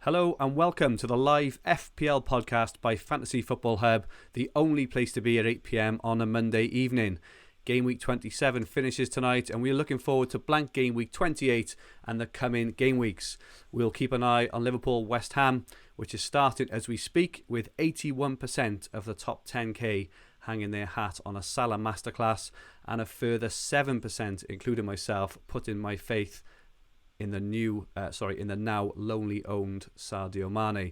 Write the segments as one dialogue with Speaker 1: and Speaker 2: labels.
Speaker 1: Hello and welcome to the live FPL podcast by Fantasy Football Hub, the only place to be at 8 p.m. on a Monday evening. Gameweek 27 finishes tonight and we are looking forward to blank Gameweek 28 and the coming game weeks. We'll keep an eye on Liverpool West Ham, which is started as we speak, with 81% of the top 10k hanging their hat on a Salah masterclass and a further 7%, including myself, putting my faith in the now lonely owned Sadio Mane.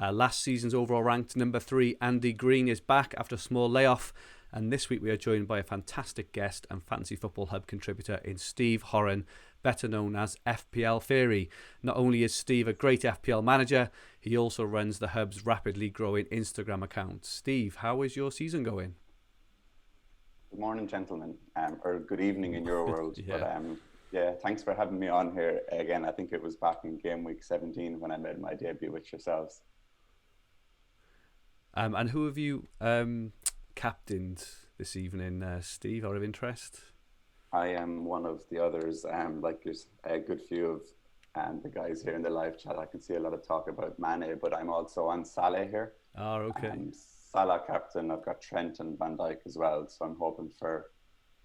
Speaker 1: Last season's overall ranked number 3, Andy Green, is back after a small layoff, and this week we are joined by a fantastic guest and Fantasy Football Hub contributor in Steve Horan, better known as FPL Fairy. Not only is Steve a great FPL manager, he also runs the Hub's rapidly growing Instagram account. Steve, how is your season going?
Speaker 2: Good morning, gentlemen, or good evening in your world.
Speaker 1: Yeah.
Speaker 2: But yeah, thanks for having me on here again. I think it was back in game week 17 when I made my debut with yourselves.
Speaker 1: And who have you captained this evening, Steve, out of interest?
Speaker 2: I am one of the others. Like there's a good few of the guys here in the live chat. I can see a lot of talk about Mane, but I'm also on Salah here.
Speaker 1: Oh, okay.
Speaker 2: Salah captain. I've got Trent and Van Dijk as well. So I'm hoping for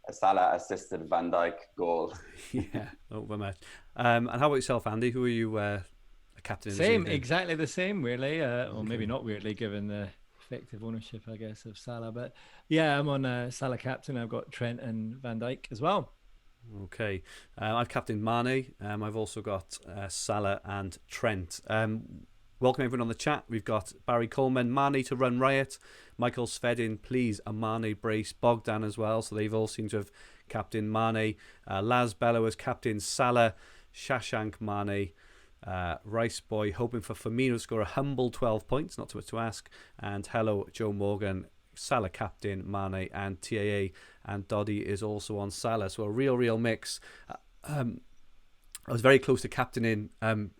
Speaker 2: a Salah assisted Van Dijk goal.
Speaker 1: Yeah, over much. And how about yourself, Andy? Who are you a captain?
Speaker 3: Same, exactly the same, weirdly. Or maybe not weirdly, given the effective ownership, I guess, of Salah. But yeah, I'm on Salah captain. I've got Trent and Van Dijk as well.
Speaker 1: Okay. I've captained Mane. I've also got Salah and Trent. Welcome everyone on the chat. We've got Barry Coleman, Mane to run riot, Michael Svedin, please, a Mane brace, Bogdan as well, so they've all seemed to have captained Mane. Laz Bello has captained Salah, Shashank Mane, Rice Boy hoping for Firmino to score a humble 12 points, not too much to ask, and hello Joe Morgan, Salah captain, Mane and TAA, and Doddy is also on Salah, so a real mix. I was very close to captaining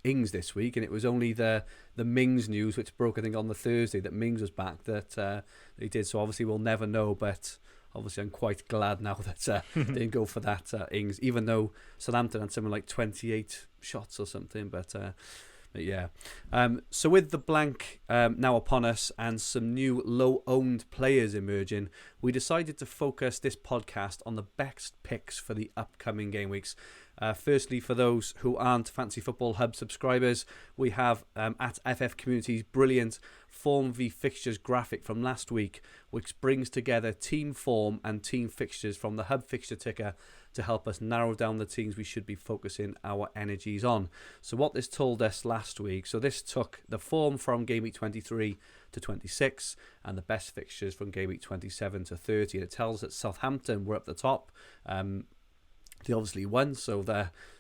Speaker 1: Ings this week, and it was only the Mings news, which broke I think on the Thursday, that Mings was back, that he did. So obviously we'll never know, but obviously I'm quite glad now that they didn't go for that Ings, even though Southampton had something like 28 shots or something. But yeah. So with the blank now upon us and some new low-owned players emerging, we decided to focus this podcast on the best picks for the upcoming game weeks. Firstly, for those who aren't Fantasy Football Hub subscribers, we have at FF Community's brilliant Form v Fixtures graphic from last week, which brings together team form and team fixtures from the Hub fixture ticker to help us narrow down the teams we should be focusing our energies on. So what this told us last week, so this took the form from Game Week 23 to 26 and the best fixtures from Game Week 27 to 30. And it tells us that Southampton were up the top. They obviously won, so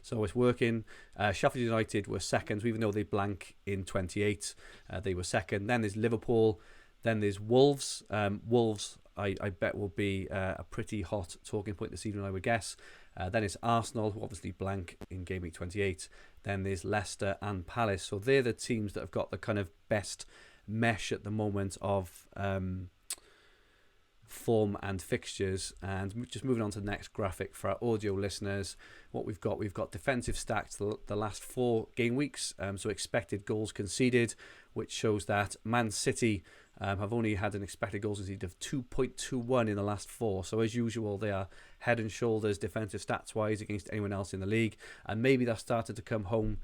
Speaker 1: it's working. Sheffield United were second, even though they blank in 28. They were second. Then there's Liverpool. Then there's Wolves. Wolves, I bet, will be a pretty hot talking point this evening, I would guess. Then it's Arsenal, who obviously blank in Game Week 28. Then there's Leicester and Palace. So they're the teams that have got the kind of best mesh at the moment of form and fixtures. And just moving on to the next graphic for our audio listeners, what we've got defensive stats the last 4 game weeks, so expected goals conceded, which shows that Man City have only had an expected goals conceded of 2.21 in the last 4, so as usual they are head and shoulders defensive stats wise against anyone else in the league, and maybe that started to come home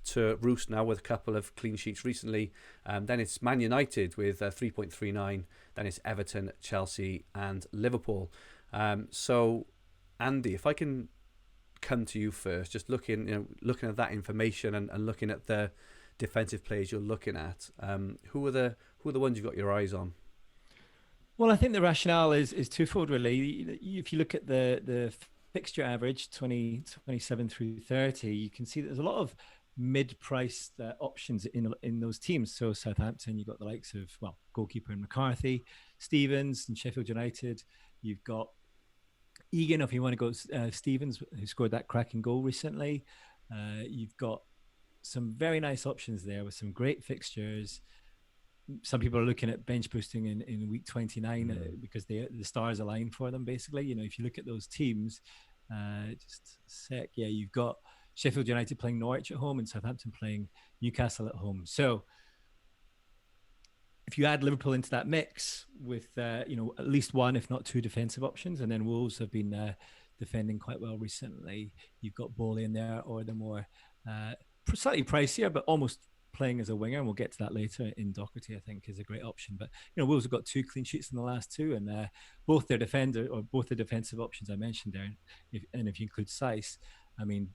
Speaker 1: to roost now with a couple of clean sheets recently. Then it's Man United with 3.39. Then it's Everton, Chelsea and Liverpool. So Andy, if I can come to you first, just looking at that information and looking at the defensive players you're looking at, who are the ones you've got your eyes on?
Speaker 3: Well, I think the rationale is twofold really. If you look at the fixture average 27 through 30, you can see that there's a lot of mid-priced options in those teams. So Southampton, you've got the likes of goalkeeper in McCarthy, Stevens, and Sheffield United. You've got Egan, if you want to go Stevens, who scored that cracking goal recently. You've got some very nice options there with some great fixtures. Some people are looking at bench boosting in week 29 because the stars align for them, basically. If you look at those teams, just a sec, you've got Sheffield United playing Norwich at home, and Southampton playing Newcastle at home. So if you add Liverpool into that mix with at least one, if not two, defensive options, and then Wolves have been defending quite well recently. You've got Bowley in there, or the more slightly pricier, but almost playing as a winger, and we'll get to that later. In Doherty, I think, is a great option. But Wolves have got 2 clean sheets in the last 2, and both the defensive options I mentioned there, if you include Saiss, I mean,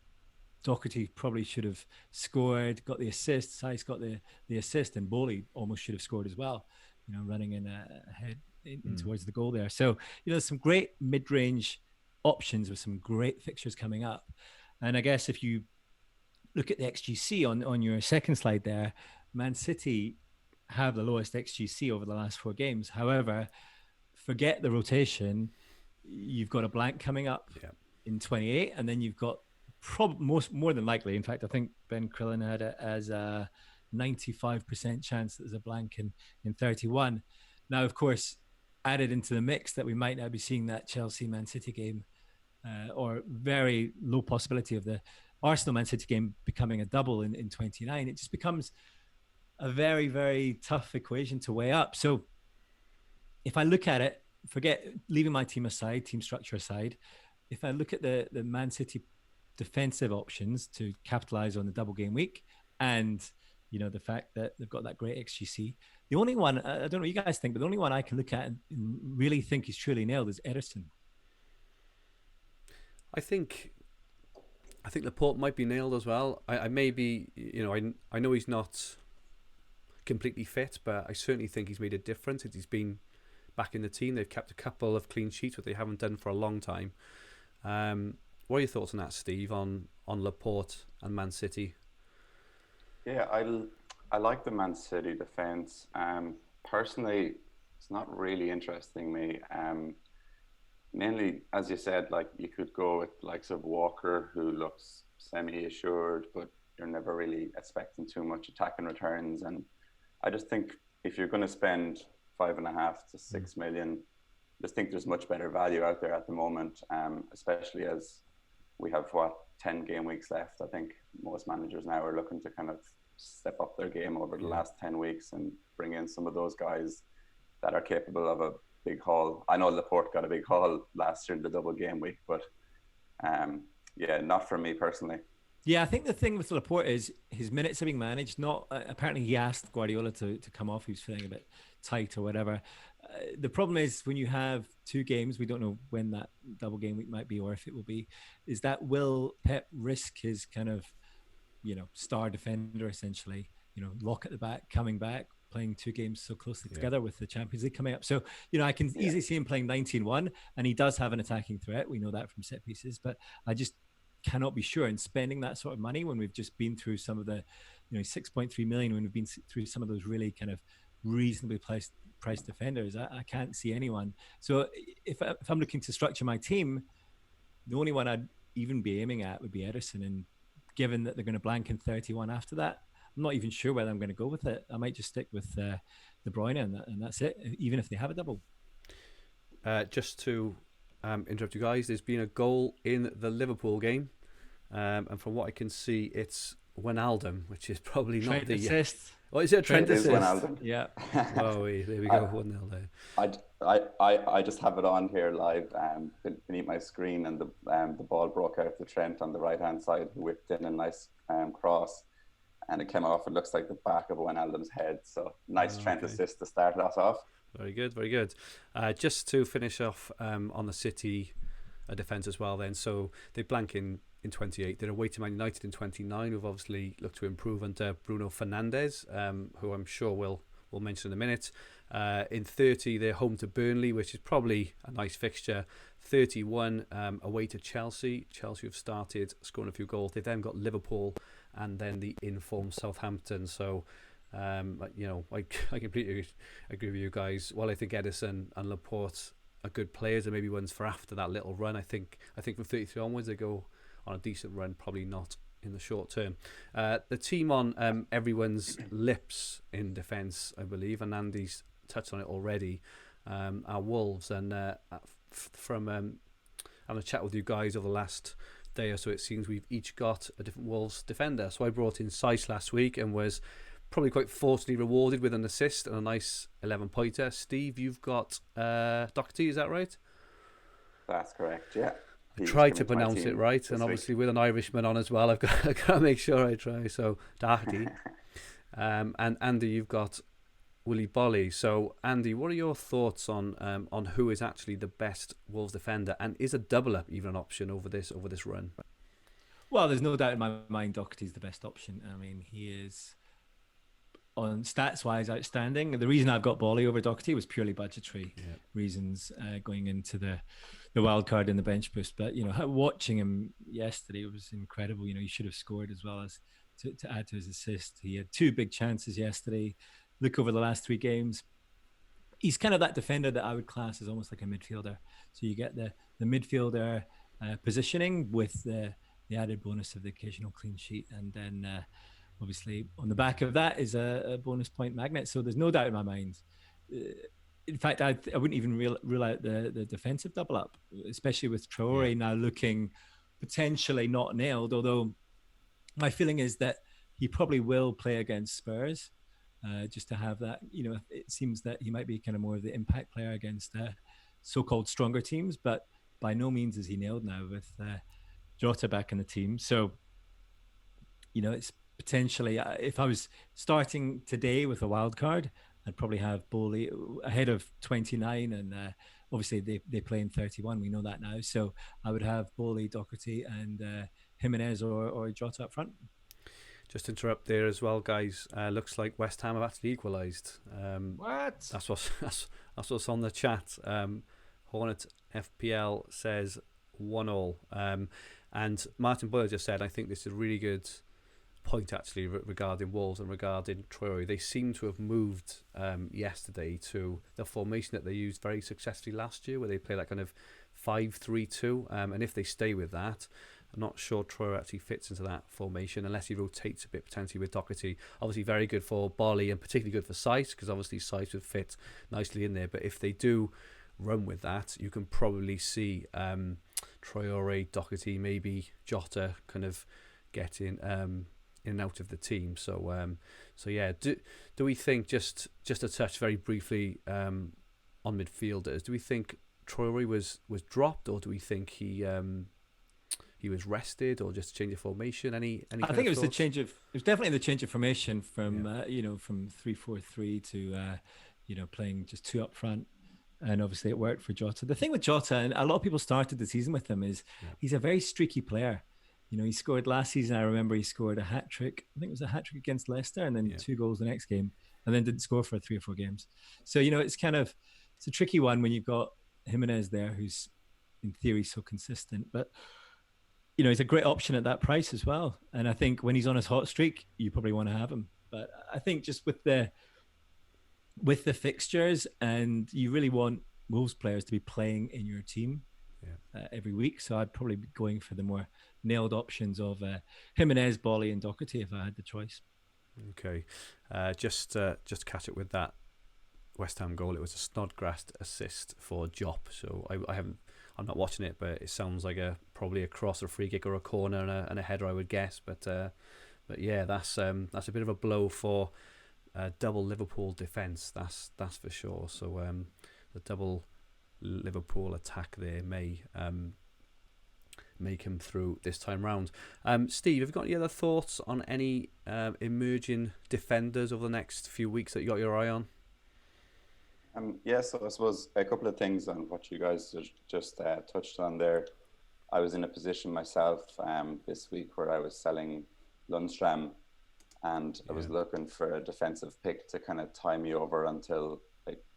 Speaker 3: Doherty probably should have scored, got the assist. Saiss got the assist, and Bowley almost should have scored as well. Running in ahead in towards the goal there. So there's some great mid-range options with some great fixtures coming up. And I guess if you look at the XGC on your second slide there, Man City have the lowest XGC over the last 4 games. However, forget the rotation. You've got a blank coming up in 28, and then you've got more than likely, in fact, I think Ben Crillon had it as a 95% chance that there's a blank in 31. Now, of course, added into the mix that we might now be seeing that Chelsea-Man City game, or very low possibility of the Arsenal-Man City game becoming a double in 29. It just becomes a very, very tough equation to weigh up. So if I look at it, leaving my team structure aside, if I look at the Man City defensive options to capitalize on the double game week, and the fact that they've got that great XGC, the only one, I don't know what you guys think, but the only one I can look at and really think is truly nailed is Ederson.
Speaker 1: I think Laporte might be nailed as well. I know he's not completely fit, but I certainly think he's made a difference since he's been back in the team. They've kept a couple of clean sheets, which they haven't done for a long time. What are your thoughts on that, Steve, on Laporte and Man City?
Speaker 2: Yeah, I like the Man City defence. Personally, it's not really interesting me. Mainly, as you said, like you could go with the likes of Walker, who looks semi-assured, but you're never really expecting too much attacking returns. And I just think if you're going to spend 5.5 to 6 million, I just think there's much better value out there at the moment, especially as we have 10 game weeks left. I think most managers now are looking to kind of step up their game over the last 10 weeks and bring in some of those guys that are capable of a big haul. I know Laporte got a big haul last year in the double game week, but not for me personally.
Speaker 3: Yeah, I think the thing with Laporte is his minutes are being managed. Not apparently he asked Guardiola to come off. He was feeling a bit tight or whatever. The problem is when you have 2 games, we don't know when that double game week might be or if it will be, is that will Pep risk his kind of, star defender essentially, lock at the back, coming back, playing 2 games so closely together with the Champions League coming up. So, I can easily see him playing 19-1, and he does have an attacking threat. We know that from set pieces, but I just cannot be sure in spending that sort of money when we've just been through some of the 6.3 million, when we've been through some of those really kind of reasonably priced defenders. I can't see anyone. So if I'm looking to structure my team, the only one I'd even be aiming at would be Ederson, and given that they're going to blank in 31 after that, I'm not even sure whether I'm going to go with it. I might just stick with De Bruyne, and that's it, even if they have a double.
Speaker 1: Just to interrupt you guys, there's been a goal in the Liverpool game, and from what I can see, it's Wijnaldum, which is probably not the
Speaker 3: assist.
Speaker 1: Oh, is it a Trent assist?
Speaker 3: Yeah.
Speaker 1: Oh, there we go. 1-0 there.
Speaker 2: I just have it on here live beneath my screen, and the ball broke out to Trent on the right hand side, who whipped in a nice cross, and it came off. It looks like the back of Wijnaldum's head. So nice Trent assist to start us off.
Speaker 1: Very good, very good. Just to finish off on the City defence as well then. So they blank in 28. They're away to Man United in 29, who've obviously looked to improve under Bruno Fernandez, who I'm sure we'll mention in a minute. In 30, they're home to Burnley, which is probably a nice fixture. 31, away to Chelsea. Chelsea have started scoring a few goals. They've then got Liverpool and then the informed Southampton. So I completely agree with you guys. While I think Ederson and Laporte are good players and maybe ones for after that little run, I think from 33 onwards they go on a decent run, probably not in the short term. The team on everyone's lips in defence, I believe, and Andy's touched on it already, are Wolves. And from having a chat with you guys over the last day or so, it seems we've each got a different Wolves defender. So I brought in Sice last week and was probably quite fortunately rewarded with an assist and a nice 11-pointer. Steve, you've got Doherty, is that right?
Speaker 2: That's correct, yeah.
Speaker 1: I tried to pronounce it right, and obviously with an Irishman on as well, I've got to make sure I try. So Doherty. And Andy, you've got Willy Bolly. So Andy, what are your thoughts on who is actually the best Wolves defender, and is a double up even an option over this run?
Speaker 3: Well, there's no doubt in my mind Doherty's the best option. I mean, he is on stats wise outstanding. The reason I've got Bolly over Doherty was purely budgetary reasons going into the wild card in the bench boost. But watching him yesterday was incredible. He should have scored as well as to add to his assist. He had 2 big chances yesterday. Look over the last 3 games. He's kind of that defender that I would class as almost like a midfielder. So you get the midfielder positioning with the added bonus of the occasional clean sheet, and then obviously on the back of that is a bonus point magnet. So there's no doubt in my mind. In fact, I wouldn't even rule out the defensive double up, especially with Traore now looking potentially not nailed, although my feeling is that he probably will play against Spurs just to have that. It seems that he might be kind of more of the impact player against so-called stronger teams, but by no means is he nailed now with Jota back in the team. So, it's potentially, if I was starting today with a wild card, I'd probably have Bowley ahead of 29, and obviously they play in 31. We know that now. So I would have Bowley, Doherty, and Jimenez or Jota up front.
Speaker 1: Just to interrupt there as well, guys. Looks like West Ham have actually equalised.
Speaker 3: What?
Speaker 1: That's what's on the chat. Hornet FPL says 1-1. And Martin Boyle just said, I think this is a really good point actually regarding Wolves and regarding Traore. They seem to have moved yesterday to the formation that they used very successfully last year, where they play that kind of 5-3-2. And if they stay with that, I'm not sure Traore actually fits into that formation unless he rotates a bit potentially with Doherty. Obviously very good for Bolly and particularly good for Sice, because obviously Sice would fit nicely in there. But if they do run with that, you can probably see Traore, Doherty, maybe Jota kind of getting in and out of the team. So yeah, do we think, just to touch very briefly on midfielders, do we think Traore was dropped, or do we think he was rested, or just change of formation? Any
Speaker 3: I think it was it was definitely the change of formation from from 3-4-3 to playing just 2 up front, and obviously it worked for Jota. The thing with Jota, and a lot of people started the season with him, is he's a very streaky player. He scored last season. I remember he scored a hat trick. I think it was a hat trick against Leicester, and then 2 goals the next game, and then didn't score for 3 or 4 games. So it's a tricky one when you've got Jimenez there, who's in theory so consistent, but he's a great option at that price as well. And I think when he's on his hot streak, you probably want to have him. But I think just with the fixtures, and you really want Wolves players to be playing in your team every week. So I'd probably be going for the more nailed options of Jimenez, Bolly, and Doherty if I had the choice.
Speaker 1: Okay, just to catch it with that West Ham goal, it was a Snodgrass assist for Jop. So I'm not watching it, but it sounds like probably a cross, or a free kick, or a corner and a header, I would guess. But yeah, that's a bit of a blow for double Liverpool defence. That's for sure. So the double Liverpool attack there may come through this time round. Steve, have you got any other thoughts on any emerging defenders over the next few weeks that you got your eye on?
Speaker 2: Yes, so I suppose a couple of things on what you guys just touched on there. I was in a position myself this week where I was selling Lundstram, and I was looking for a defensive pick to kind of tie me over until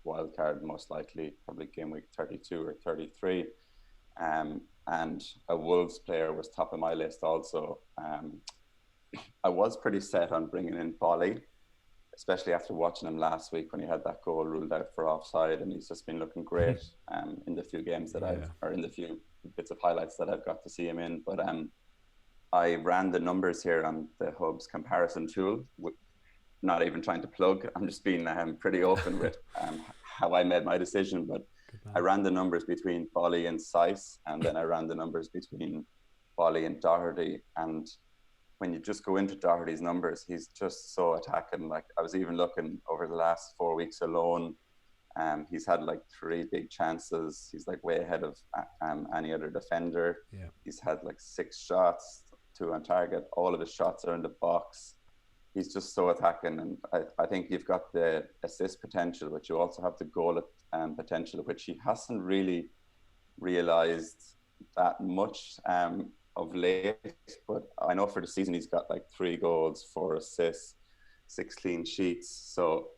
Speaker 2: wildcard, most likely, probably game week 32 or 33. And a Wolves player was top of my list also. I was pretty set on bringing in Bolly, especially after watching him last week when he had that goal ruled out for offside, and he's just been looking great in the few games that in the few bits of highlights that I've got to see him in. But I ran the numbers here on the Hub's comparison tool, not even trying to plug. I'm just being pretty open with how I made my decision. But I ran the numbers between Bolly and Sice, and then I ran the numbers between Bolly and Doherty. And when you just go into Doherty's numbers, he's just so attacking. Like, I was even looking over the last 4 weeks alone. He's had like 3 big chances. He's like way ahead of any other defender.
Speaker 1: Yeah.
Speaker 2: He's had like 6 shots, 2 on target. All of his shots are in the box. He's just so attacking. And I think you've got the assist potential, but you also have the goal potential, which he hasn't really realised that much of late. But I know for the season, he's got like 3 goals, 4 assists, 6 clean sheets. So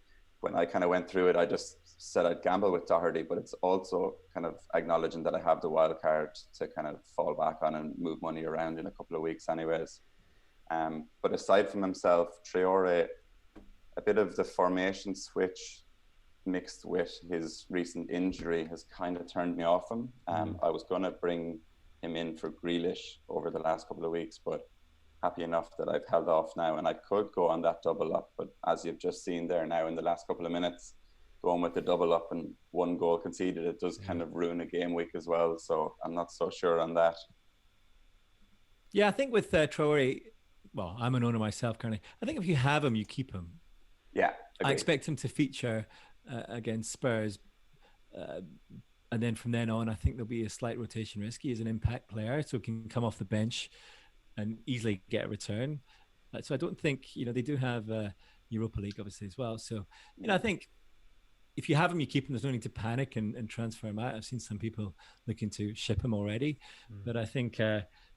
Speaker 2: when I kind of went through it, I just said I'd gamble with Doherty, but it's also kind of acknowledging that I have the wild card to kind of fall back on and move money around in a couple of weeks anyways. But aside from himself, Traore, a bit of the formation switch mixed with his recent injury has kind of turned me off him. I was going to bring him in for Grealish over the last couple of weeks, but happy enough that I've held off now, and I could go on that double up. But as you've just seen there now in the last couple of minutes, going with the double up and 1 goal conceded, it does kind of ruin a game week as well. So I'm not so sure on that.
Speaker 3: Yeah, I think with Traore, well, I'm an owner myself currently. I think if you have him, you keep him.
Speaker 2: Yeah,
Speaker 3: I expect him to feature against Spurs. And then from then on, I think there'll be a slight rotation risk. He is an impact player, so he can come off the bench and easily get a return. So I don't think, they do have Europa League obviously as well. So, I think if you have him, you keep him. There's no need to panic and transfer him out. I've seen some people looking to ship him already. But I think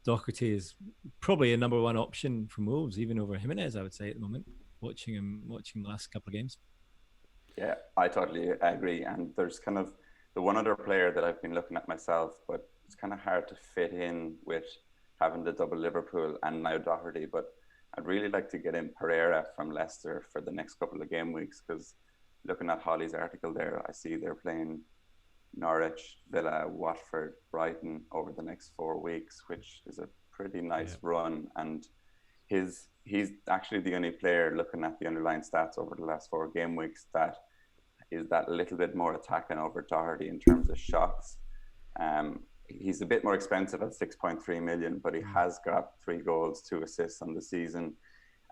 Speaker 3: Doherty is probably a number 1 option for Wolves, even over Jimenez, I would say, at the moment, watching the last couple of games.
Speaker 2: Yeah, I totally agree. And there's kind of the one other player that I've been looking at myself, but it's kind of hard to fit in with having the double Liverpool and now Doherty. But I'd really like to get in Pereira from Leicester for the next couple of game weeks, because looking at Holly's article there, I see they're playing Norwich, Villa, Watford, Brighton over the next 4 weeks, which is a pretty nice run. And he's actually the only player, looking at the underlying stats over the last 4 game weeks, that is that little bit more attacking over Doherty in terms of shots. He's a bit more expensive at 6.3 million, but he has got 3 goals, 2 assists on the season.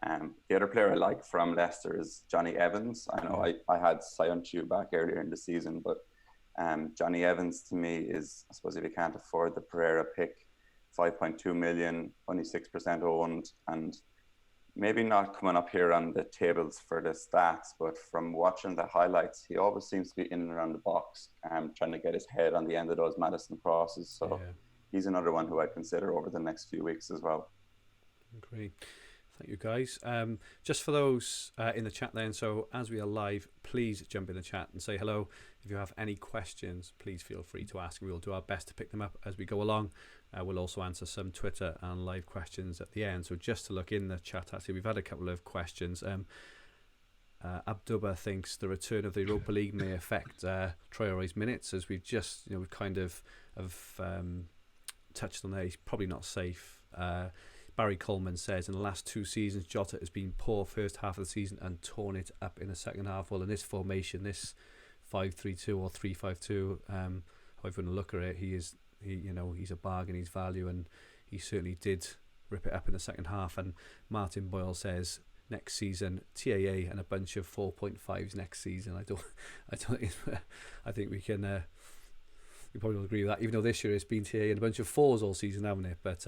Speaker 2: The other player I like from Leicester is Johnny Evans. I know I had Sionchu back earlier in the season, but Johnny Evans to me is, I suppose if you can't afford the Pereira pick, 5.2 million, only 6% owned, and maybe not coming up here on the tables for the stats, but from watching the highlights, he always seems to be in and around the box, trying to get his head on the end of those Madison crosses. So he's another one who I'd consider over the next few weeks as well.
Speaker 1: Agree. Thank you, guys. Just for those in the chat then, so as we are live, please jump in the chat and say hello. If you have any questions, please feel free to ask. We'll do our best to pick them up as we go along. We'll also answer some Twitter and live questions at the end. So just to look in the chat, actually, we've had a couple of questions. Abduba thinks the return of the Europa League may affect Traore's minutes, as we've just, we've kind of touched on there. He's probably not safe. Barry Coleman says, in the last 2 seasons, Jota has been poor first half of the season and torn it up in the second half. Well, in this formation, this 5-3-2 or 3-5-2, however you want to look at it, he's a bargain, he's value, and he certainly did rip it up in the second half. And Martin Boyle says, next season, TAA and a bunch of 4.5s next season. I think we can, we probably will agree with that, even though this year it's been TAA and a bunch of 4s all season, haven't it? But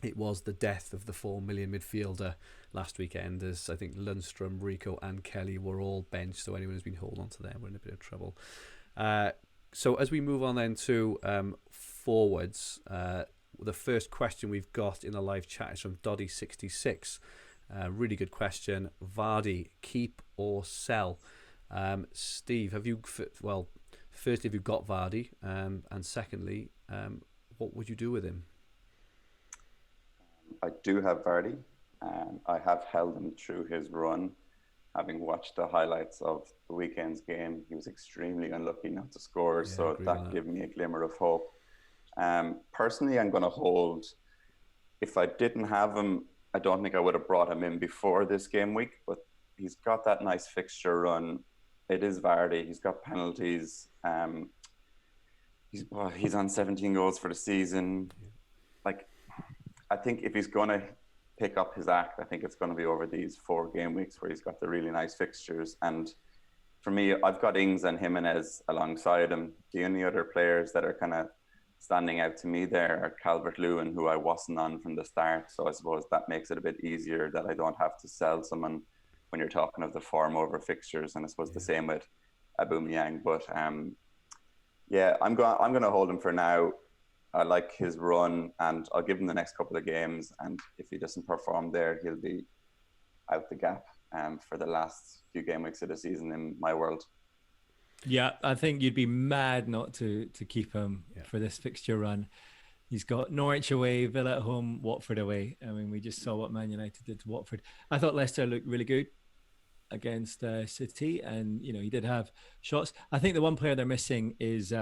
Speaker 1: it was the death of the 4 million midfielder last weekend, as I think Lundstrom, Rico and Kelly were all benched, so anyone who's been holding on to them, we're in a bit of trouble. So as we move on then to forwards, the first question we've got in the live chat is from Doddy66. Really good question. Vardy, keep or sell? Steve, firstly, have you got Vardy? And secondly, what would you do with him?
Speaker 2: I do have Vardy. I have held him through his run. Having watched the highlights of the weekend's game, he was extremely unlucky not to score, so that gave me a glimmer of hope. Personally, I'm going to hold. If I didn't have him, I don't think I would have brought him in before this game week, but he's got that nice fixture run. It is Vardy. He's got penalties. He's on 17 goals for the season. Like, I think if he's going to pick up his act, I think it's going to be over these 4 game weeks where he's got the really nice fixtures. And for me, I've got Ings and Jimenez alongside him. The only other players that are kind of standing out to me there are Calvert-Lewin, who I wasn't on from the start. So I suppose that makes it a bit easier that I don't have to sell someone when you're talking of the form over fixtures. And I suppose the same with Aubameyang. But yeah, I'm going to hold him for now. I like his run, and I'll give him the next couple of games. And if he doesn't perform there, he'll be out the gap for the last few game weeks of the season in my world.
Speaker 3: Yeah, I think you'd be mad not to keep him for this fixture run. He's got Norwich away, Villa at home, Watford away. I mean, we just saw what Man United did to Watford. I thought Leicester looked really good against City, and he did have shots. I think the one player they're missing is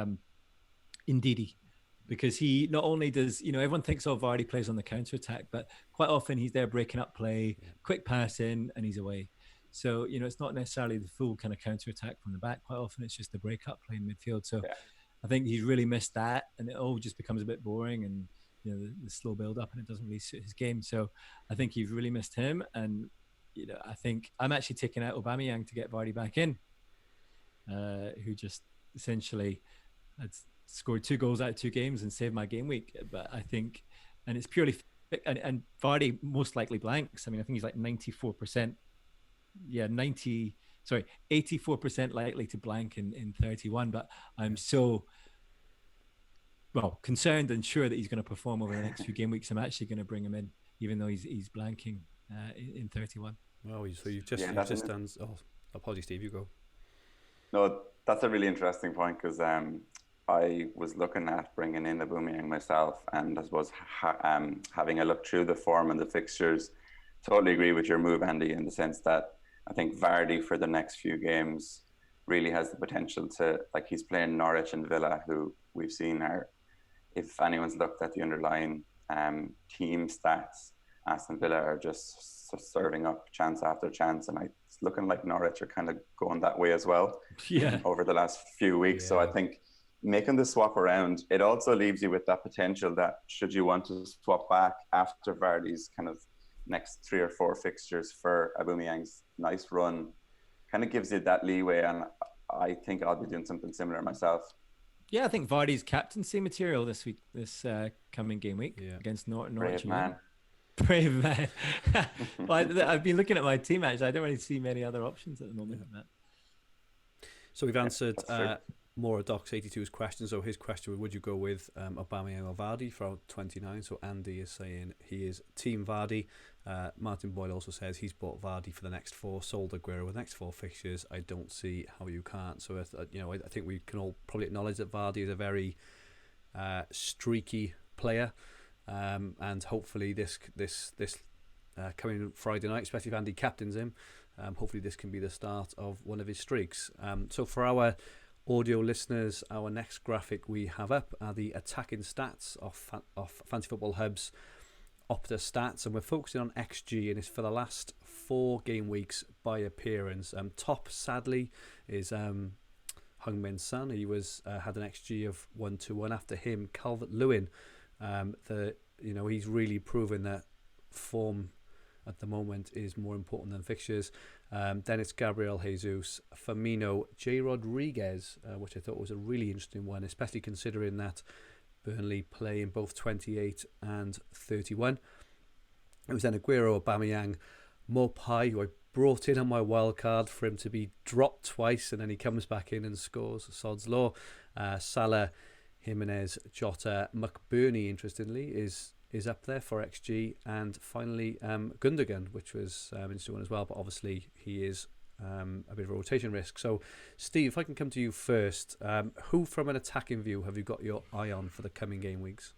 Speaker 3: Ndidi, because he not only does, everyone thinks Vardy plays on the counter attack, but quite often he's there breaking up play, quick pass in, and he's away. So, it's not necessarily the full kind of counter attack from the back. Quite often it's just the break up play in midfield. So I think he's really missed that, and it all just becomes a bit boring, and the slow build up, and it doesn't really suit his game. So I think you've really missed him. And I think I'm actually taking out Aubameyang to get Vardy back in, who just essentially had scored 2 goals out of 2 games and saved my game week. But I think, and it's purely, and Vardy most likely blanks. I mean, I think he's like 94%. Yeah, 84% likely to blank in 31. But I'm so concerned and sure that he's going to perform over the next few game weeks. I'm actually going to bring him in, even though he's blanking in 31.
Speaker 1: Well, so you've just done. Oh, apologies, Steve. You go.
Speaker 2: No, that's a really interesting point, because I was looking at bringing in Aubameyang myself, and I suppose having a look through the form and the fixtures. Totally agree with your move, Andy, in the sense that I think Vardy for the next few games really has the potential to, like, he's playing Norwich and Villa, who we've seen are, if anyone's looked at the underlying team stats, Aston Villa are just serving up chance after chance, and it's looking like Norwich are kind of going that way as well over the last few weeks. So I think making the swap around, it also leaves you with that potential that should you want to swap back after Vardy's kind of next 3 or 4 fixtures for Aubameyang's nice run, kind of gives you that leeway. And I think I'll be doing something similar myself.
Speaker 3: Yeah, I think Vardy's captaincy material this week, this coming game week against Norwich.
Speaker 2: Brave man.
Speaker 3: Brave man. Well, I've been looking at my team, actually. I don't really see many other options at the moment.
Speaker 1: So we've answered more of Doc's 82's question. So his question, would you go with Aubameyang or Vardy for 29? So Andy is saying he is Team Vardy. Martin Boyle also says he's bought Vardy for the next 4, sold Aguero with the next 4 fixtures. I don't see how you can't. So I think we can all probably acknowledge that Vardy is a very streaky player, and hopefully this coming Friday night, especially if Andy captains him, hopefully this can be the start of one of his streaks. So for our audio listeners, our next graphic we have up are the attacking stats of Fantasy Football Hub's OPTA stats, and we're focusing on XG, and it's for the last 4 game weeks by appearance. Top, sadly, is Heung-min Son. He had an XG of 1-1. After him, Calvert-Lewin. He's really proven that form at the moment is more important than fixtures. Then it's Gabriel Jesus, Firmino, J. Rodriguez, which I thought was a really interesting one, especially considering that Burnley play in both 28 and 31. It was then Aguero, Aubameyang, Mopai, who I brought in on my wild card for him to be dropped twice, and then he comes back in and scores. Sod's law. Salah, Jimenez, Jota, McBurney, interestingly, is up there for XG, and finally Gundogan, which was an interesting one as well, but obviously he is a bit of a rotation risk. So Steve, if I can come to you first, who from an attacking view have you got your eye on for the coming game weeks?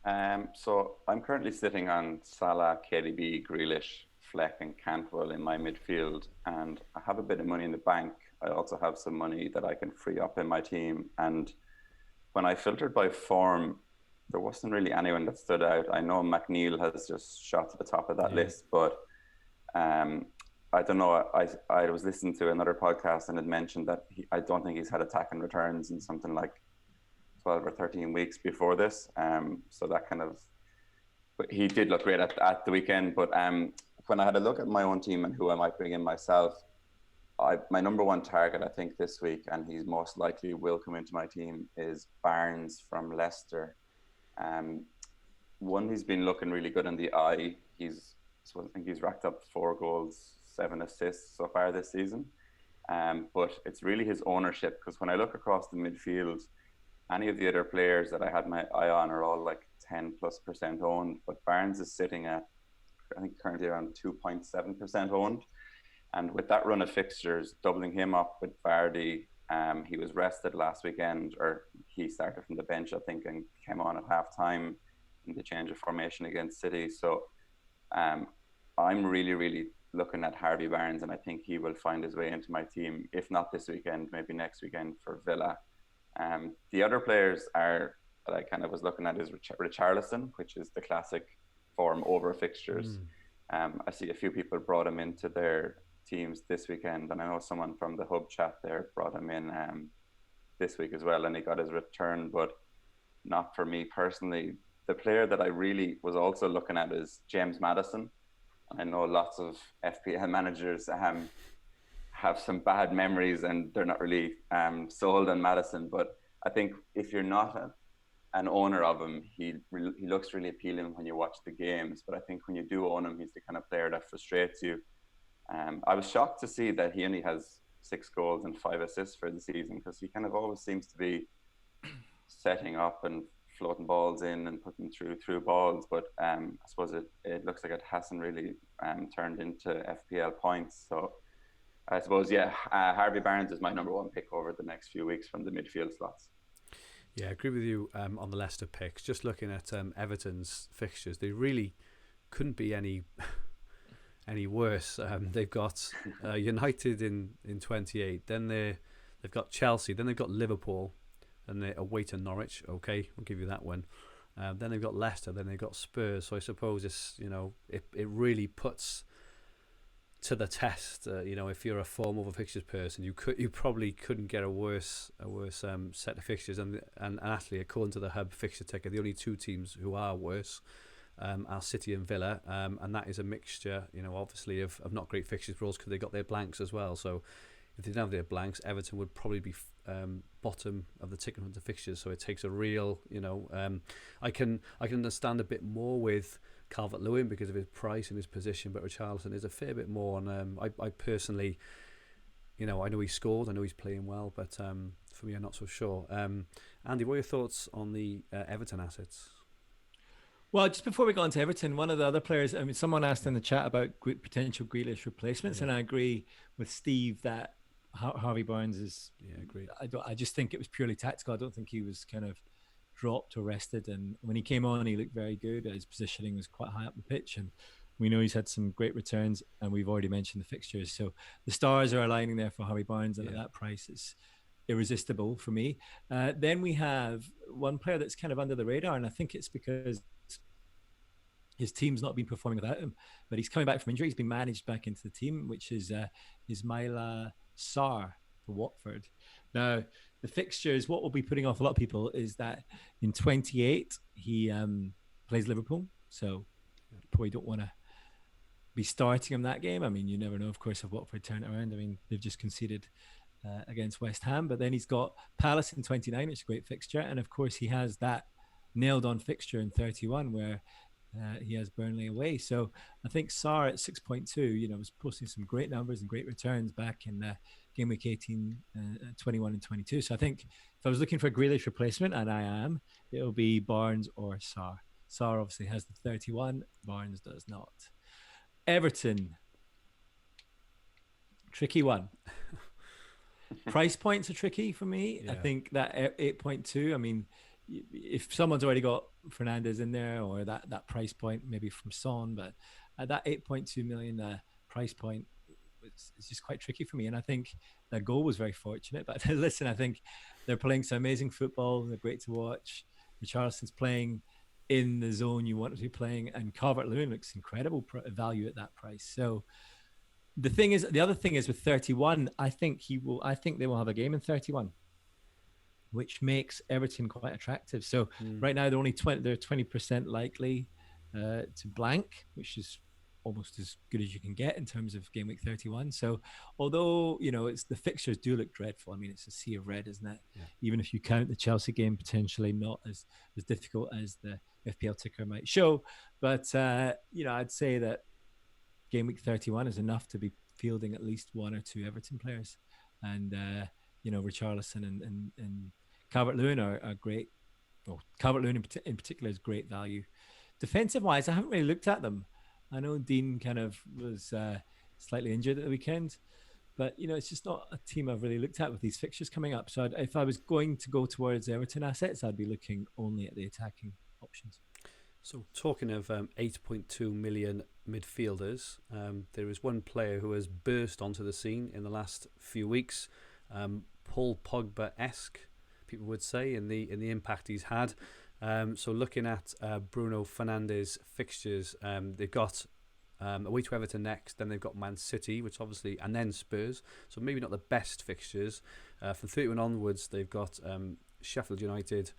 Speaker 2: So I'm currently sitting on Salah, KDB, Grealish, Fleck and Cantwell in my midfield, and I have a bit of money in the bank. I also have some money that I can free up in my team, and when I filtered by form, there wasn't really anyone that stood out. I know McNeil has just shot to the top of that list, but I don't know. I was listening to another podcast and it mentioned that I don't think he's had attacking returns in something like 12 or 13 weeks before this. So that kind of but he did look great at the weekend. But when I had a look at my own team and who I might bring in myself, my number one target, I think, this week, and he's most likely will come into my team, is Barnes from Leicester. One, he's been looking really good in the eye. I think he's racked up 4 goals, 7 assists so far this season. But it's really his ownership, because when I look across the midfield, any of the other players that I had my eye on are all like 10+% owned, but Barnes is sitting at, I think, currently around 2.7% owned. And with that run of fixtures, doubling him up with Vardy, he was rested last weekend, or he started from the bench, I think, and came on at half time in the change of formation against City. So I'm really, really looking at Harvey Barnes, and I think he will find his way into my team, if not this weekend, maybe next weekend for Villa. The other players that I kind of was looking at is Richarlison, which is the classic form over fixtures. I see a few people brought him into their teams this weekend, and I know someone from the Hub chat there brought him in this week as well, and he got his return, but not for me personally. The player that I really was also looking at is James Madison. I know lots of FPL managers have some bad memories and they're not really sold on Madison, but I think if you're not an owner of him, he looks really appealing when you watch the games, but I think when you do own him, he's the kind of player that frustrates you. I was shocked to see that he only has 6 goals and 5 assists for the season, because he kind of always seems to be setting up and floating balls in and putting through balls, but I suppose it looks like it hasn't really turned into FPL points. So I suppose, Harvey Barnes is my number one pick over the next few weeks from the midfield slots.
Speaker 1: Yeah, I agree with you on the Leicester picks. Just looking at Everton's fixtures, they really couldn't be any worse. They've got United in 28, then they've got Chelsea, then they've got Liverpool, and they're away to Norwich. Okay, I'll give you that one. Then they've got Leicester, then they've got Spurs. So I suppose it's, it really puts to the test. If you're a form over fixtures person, you probably couldn't get a worse set of fixtures. And actually, according to the Hub fixture ticker, the only 2 teams who are worse are City and Villa, and that is a mixture, obviously of not great fixtures, but also because they got their blanks as well. So if they didn't have their blanks, Everton would probably be bottom of the ticker of the fixtures. So it takes a real, I can understand a bit more with Calvert-Lewin because of his price and his position, but Richarlison is a fair bit more. And I personally, I know he scored, I know he's playing well, but for me, I'm not so sure. Andy, what are your thoughts on the Everton assets?
Speaker 3: Well, just before we go on to Everton, one of the other players, someone asked in the chat about potential Grealish replacements, and I agree with Steve that Harvey Barnes is. Yeah, agreed. I just think it was purely tactical. I don't think he was kind of dropped or rested, and when he came on, he looked very good. His positioning was quite high up the pitch, and we know he's had some great returns, and we've already mentioned the fixtures. So the stars are aligning there for Harvey Barnes, and at that price, it's irresistible for me. Then we have one player that's kind of under the radar, and I think it's because his team's not been performing without him, but he's coming back from injury. He's been managed back into the team, which is Ismaila Sarr for Watford. Now, the fixtures, what will be putting off a lot of people is that in 28, he plays Liverpool. So probably don't want to be starting him that game. You never know, of course, if Watford turn it around. They've just conceded against West Ham, but then he's got Palace in 29, which is a great fixture. And of course, he has that nailed on fixture in 31 where he has Burnley away. So I think Sarr at 6.2, was posting some great numbers and great returns back in Gameweek 18, 21 and 22. So I think if I was looking for a Grealish replacement, and I am, it'll be Barnes or Sarr. Sarr obviously has the 31, Barnes does not. Everton, tricky one. Price points are tricky for me. Yeah. I think that 8.2, if someone's already got Fernandez in there, or that price point, maybe from Son, but at that 8.2 million price point, it's just quite tricky for me. And I think their goal was very fortunate. But listen, I think they're playing some amazing football. They're great to watch. Richarlison's playing in the zone you want him to be playing, and Calvert-Lewin looks incredible value at that price. So the other thing is with 31, I think they will have a game in 31, which makes Everton quite attractive. So right now they're only 20% likely to blank, which is almost as good as you can get in terms of game week 31. So although, it's the fixtures do look dreadful. I mean, it's a sea of red, isn't it?
Speaker 1: Yeah.
Speaker 3: Even if you count the Chelsea game, potentially not as difficult as the FPL ticker might show. But, I'd say that game week 31 is enough to be fielding at least one or two Everton players. And, Richarlison and Calvert-Lewin are great. Well, Calvert-Lewin in particular is great value. Defensive-wise, I haven't really looked at them. I know Dean kind of was slightly injured at the weekend, but it's just not a team I've really looked at with these fixtures coming up. So if I was going to go towards Everton assets, I'd be looking only at the attacking options.
Speaker 1: So talking of 8.2 million midfielders, there is one player who has burst onto the scene in the last few weeks, Paul Pogba-esque, people would say, in the impact he's had. So looking at Bruno Fernandez fixtures, they've got away to Everton next, then they've got Man City, which obviously, and then Spurs. So maybe not the best fixtures. From 31 onwards, they've got Sheffield United,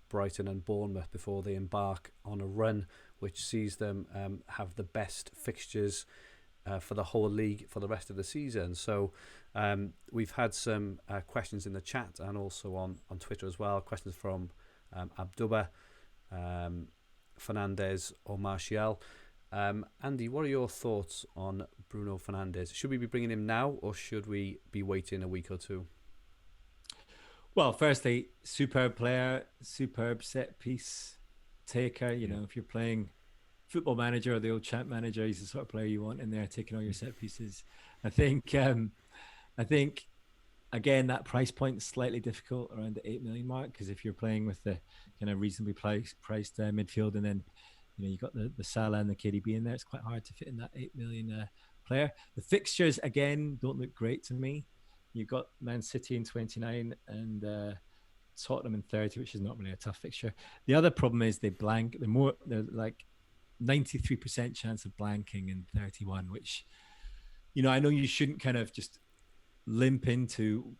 Speaker 1: Brighton and Bournemouth before they embark on a run which sees them have the best fixtures for the whole league for the rest of the season. So we've had some questions in the chat and also on Twitter as well. Questions from Abduba, Fernandez or Martial. Andy, what are your thoughts on Bruno Fernandez? Should we be bringing him now or should we be waiting a week or two?
Speaker 3: Well, firstly, superb player, superb set piece taker. If you're playing Football Manager or the old Champ Manager, he's the sort of player you want in there taking all your set pieces. I think again, that price point is slightly difficult around the 8 million mark, because if you're playing with the kind of reasonably priced midfield, and then you've got the Salah and the KDB in there, it's quite hard to fit in that 8 million player. The fixtures again don't look great to me. You've got Man City in 29 and Tottenham in 30, which is not really a tough fixture. The other problem is they blank. They're like 93% chance of blanking in 31, which I know you shouldn't kind of just limp into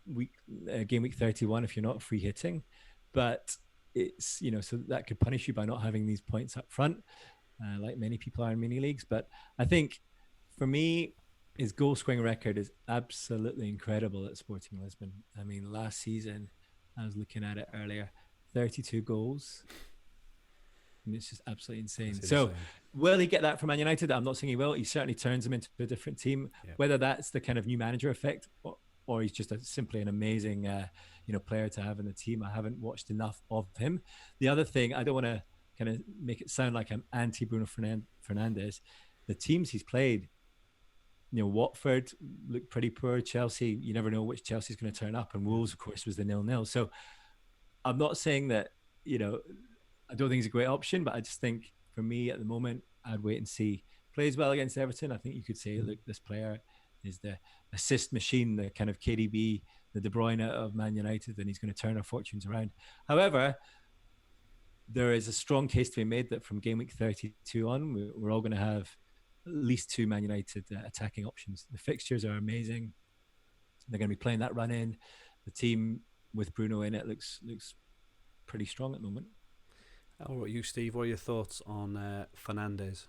Speaker 3: game week 31 if you're not free hitting, but it's so that could punish you by not having these points up front, like many people are in mini leagues. But I think for me, his goal scoring record is absolutely incredible at Sporting Lisbon. I mean, last season, I was looking at it earlier, 32 goals. And it's just absolutely insane. So will he get that from Man United? I'm not saying he will. He certainly turns him into a different team. Yeah. Whether that's the kind of new manager effect or he's just simply an amazing player to have in the team. I haven't watched enough of him. The other thing, I don't want to kind of make it sound like I'm anti Bruno Fernandez. The teams he's played, Watford looked pretty poor. Chelsea, you never know which Chelsea's going to turn up. And Wolves, of course, was the 0-0. So I'm not saying that, I don't think he's a great option, but I just think for me at the moment, I'd wait and see. Plays well against Everton. I think you could say, look, this player is the assist machine, the kind of KDB, the De Bruyne of Man United, and he's going to turn our fortunes around. However, there is a strong case to be made that from game week 32 on, we're all going to have at least two Man United attacking options. The fixtures are amazing. They're going to be playing that run in. The team with Bruno in it looks pretty strong at the moment.
Speaker 1: How about you, Steve? What are your thoughts on Fernandez?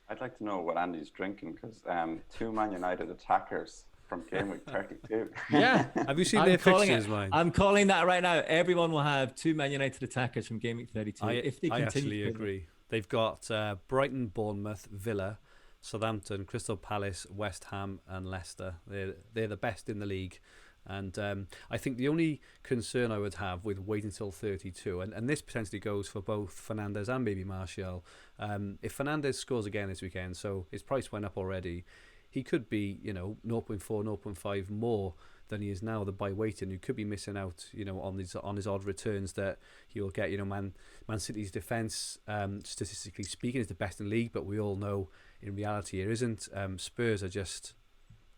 Speaker 2: I'd like to know what Andy's drinking, because two Man United attackers from game week 32.
Speaker 3: Yeah.
Speaker 1: Have you seen their fixtures, mate?
Speaker 3: I'm calling that right now. Everyone will have two Man United attackers from game week 32.
Speaker 1: I actually agree. They've got Brighton, Bournemouth, Villa, Southampton, Crystal Palace, West Ham and Leicester. They're the best in the league. And I think the only concern I would have with waiting until 32, and this potentially goes for both Fernandez and maybe Martial, if Fernandez scores again this weekend, so his price went up already, he could be 0.4, 0.5 more than he is now by waiting. He could be missing out on his odd returns that he will get. Man City's defence, statistically speaking, is the best in the league, but we all know in reality it isn't. Spurs are just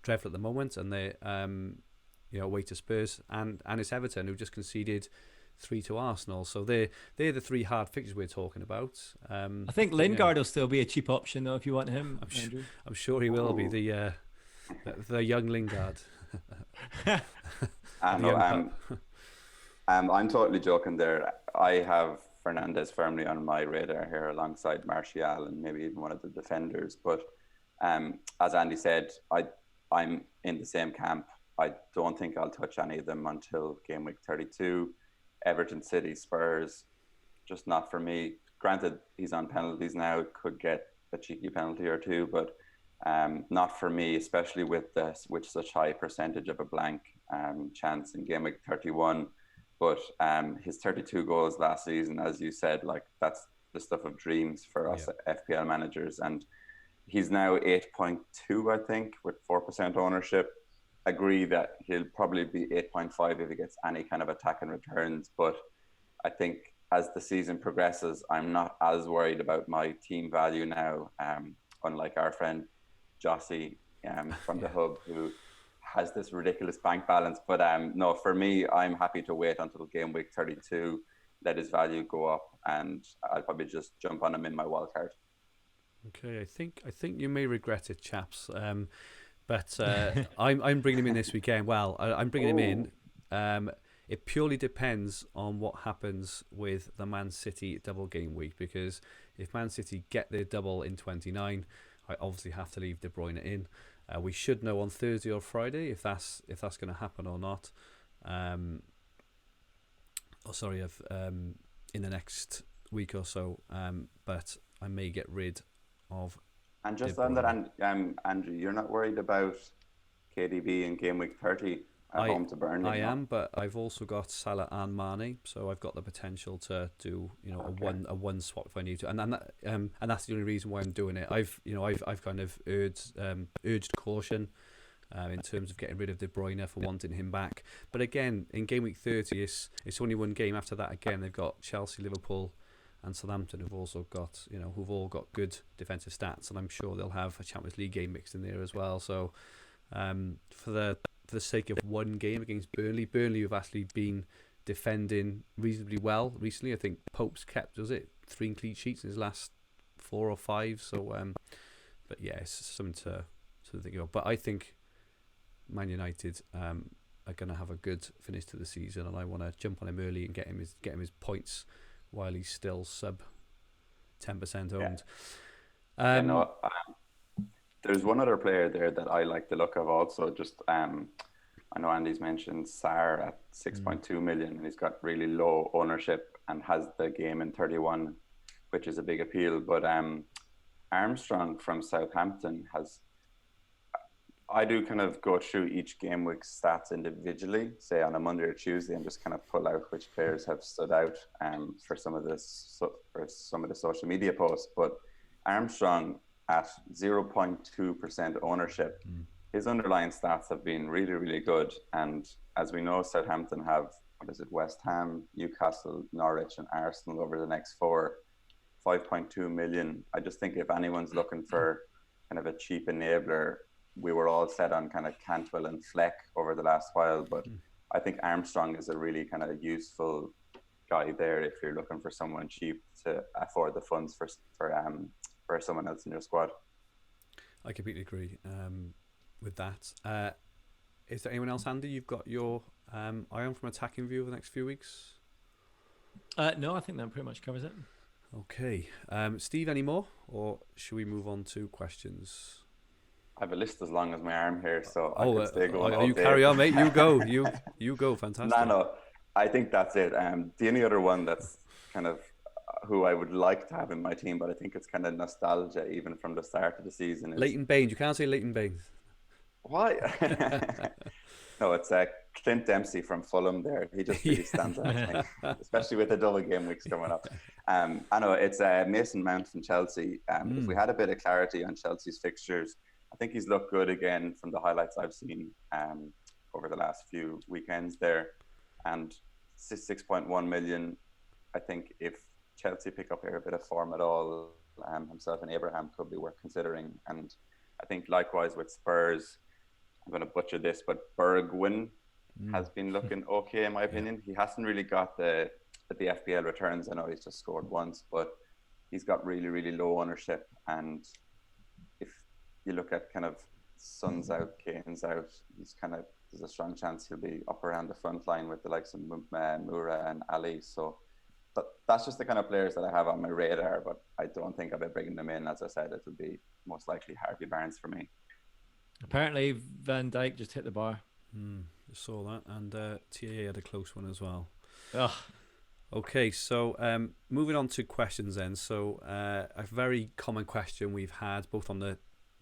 Speaker 1: dreadful at the moment, and they away to Spurs, and it's Everton who just conceded 3 to Arsenal. So they're the three hard fixtures we're talking about.
Speaker 3: I think Lingard will still be a cheap option though if you want him.
Speaker 1: I'm sure he will be the young Lingard.
Speaker 2: I'm totally joking there. I have Fernandez firmly on my radar here alongside Martial and maybe even one of the defenders. But as Andy said, I'm in the same camp. I don't think I'll touch any of them until game week 32. Everton, City, Spurs, just not for me. Granted, he's on penalties now, could get a cheeky penalty or two, but not for me, especially with such high percentage of a blank chance in game week 31. But his 32 goals last season, as you said, like that's the stuff of dreams for us FPL managers. And he's now 8.2, I think, with 4% ownership. Agree that he'll probably be 8.5 if he gets any kind of attack and returns. But I think as the season progresses, I'm not as worried about my team value now, unlike our friend Jossie from the Hub, who has this ridiculous bank balance. But no, for me, I'm happy to wait until game week 32, let his value go up, and I'll probably just jump on him in my wildcard.
Speaker 1: Okay, I think you may regret it, chaps. But I'm bringing him in this weekend. Well, I'm bringing him in. It purely depends on what happens with the Man City double game week, because if Man City get their double in 29, I obviously have to leave De Bruyne in. We should know on Thursday or Friday if that's going to happen or not. In the next week or so. But I may get rid of.
Speaker 2: And just on that, Andrew, you're not worried about KDB in game week 30 at home to Burnley?
Speaker 1: I am, but I've also got Salah and Mane, so I've got the potential to do a one swap if I need to, and that's the only reason why I'm doing it. I've kind of urged caution in terms of getting rid of De Bruyne for wanting him back. But again, in game week 30, it's only one game. After that, again, they've got Chelsea, Liverpool, and Southampton, who've also got who've all got good defensive stats, and I'm sure they'll have a Champions League game mixed in there as well. So for the sake of one game against Burnley have actually been defending reasonably well recently. I think Pope's kept 3 clean sheets in his last 4 or 5. So but yeah, it's something to think about. But I think Man United are going to have a good finish to the season, and I want to jump on him early and get him his points while he's still sub 10% owned.
Speaker 2: There's one other player there that I like the look of also. Just I know Andy's mentioned Sarr at 6.2 million, and he's got really low ownership and has the game in 31, which is a big appeal. But Armstrong from Southampton has. I do kind of go through each game week stats individually, say on a Monday or Tuesday, and just kind of pull out which players have stood out for some of the social media posts. But Armstrong at 0.2% ownership, his underlying stats have been really, really good. And as we know, Southampton have West Ham, Newcastle, Norwich, and Arsenal over the next 4, 5.2 million. I just think if anyone's looking for kind of a cheap enabler, we were all set on kind of Cantwell and Fleck over the last while, but I think Armstrong is a really kind of useful guy there if you're looking for someone cheap to afford the funds for someone else in your squad.
Speaker 1: I completely agree with that. Is there anyone else, Andy? You've got your eye on from attacking view over the next few weeks?
Speaker 3: No, I think that pretty much covers it.
Speaker 1: Okay. Steve, any more? Or should we move on to questions?
Speaker 2: I have a list as long as my arm here, so I can stay going all
Speaker 1: you
Speaker 2: day.
Speaker 1: Carry on, mate. You go. You go. Fantastic.
Speaker 2: No. I think that's it. The only other one that's kind of who I would like to have in my team, but I think it's kind of nostalgia even from the start of the season. Is
Speaker 1: Leighton Baines. You can't say Leighton Baines.
Speaker 2: Why? No, it's Clint Dempsey from Fulham there. He just really stands out to me, especially with the double game weeks coming up. I know it's Mason Mount from Chelsea. If we had a bit of clarity on Chelsea's fixtures, I think he's looked good again from the highlights I've seen over the last few weekends there. And 6.1 million, I think if Chelsea pick up a bit of form at all, himself and Abraham could be worth considering. And I think likewise with Spurs, I'm going to butcher this, but Bergwijn has been looking okay in my opinion. He hasn't really got the FPL returns. I know he's just scored once, but he's got really, really low ownership. And if you look at kind of Son's out, Kane's out, there's a strong chance he'll be up around the front line with the likes of Moura and Ali. So that's just the kind of players that I have on my radar, but I don't think I'll be bringing them in. As I said, it will be most likely Harvey Barnes for me.
Speaker 3: Apparently, Van Dijk just hit the bar.
Speaker 1: I saw that, and TAA had a close one as well.
Speaker 3: Ugh.
Speaker 1: Okay, so moving on to questions then. So a very common question we've had both on the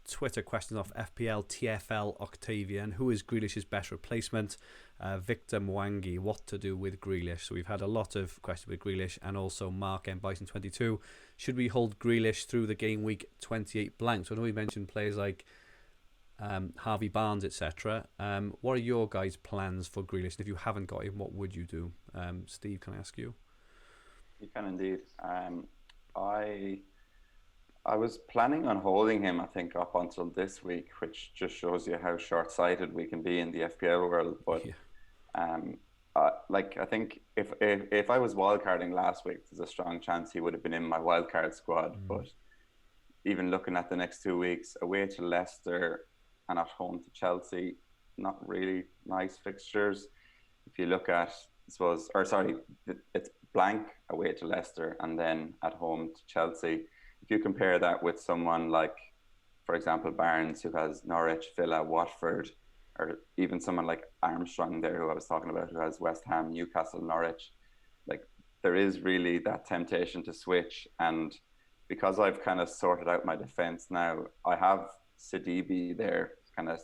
Speaker 1: Twitter questions off FPL TFL Octavian: who is Grealish's best replacement? Victor Mwangi: what to do with Grealish? So we've had a lot of questions with Grealish, and also Mark M Bison 22: should we hold Grealish through the game week 28 blank? So I know we mentioned players like Harvey Barnes, etc. What are your guys' plans for Grealish? And if you haven't got him, what would you do? Steve, can I ask you?
Speaker 2: You can indeed. I was planning on holding him, I think, up until this week, which just shows you how short-sighted we can be in the FPL world. But I think if I was wildcarding last week, there's a strong chance he would have been in my wildcard squad. But even looking at the next 2 weeks, away to Leicester and at home to Chelsea, not really nice fixtures. If you look at, it's blank away to Leicester and then at home to Chelsea. If you compare that with someone like, for example, Barnes, who has Norwich, Villa, Watford, or even someone like Armstrong there, who I was talking about, who has West Ham, Newcastle, Norwich, like there is really that temptation to switch. And because I've kind of sorted out my defense now, I have Sidibe there kind of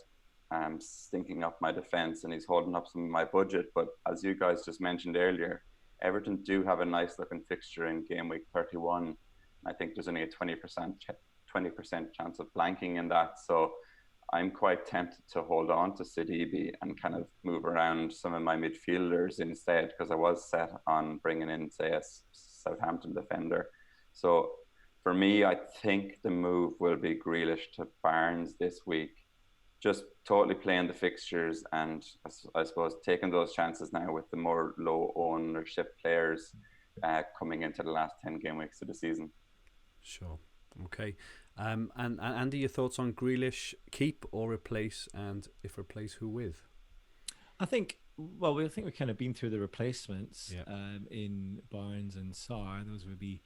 Speaker 2: stinking up my defense, and he's holding up some of my budget. But as you guys just mentioned earlier, Everton do have a nice looking fixture in game week 31. I think there's only a 20% chance of blanking in that. So I'm quite tempted to hold on to Sidibe and kind of move around some of my midfielders instead, because I was set on bringing in, say, a Southampton defender. So for me, I think the move will be Grealish to Barnes this week. Just totally playing the fixtures and I suppose taking those chances now with the more low ownership players coming into the last 10 game weeks of the season.
Speaker 1: Sure. Okay. And Andy, your thoughts on Grealish, keep or replace, and if replace, who with?
Speaker 3: I think we've kind of been through the replacements in Barnes and Sarr. Those would be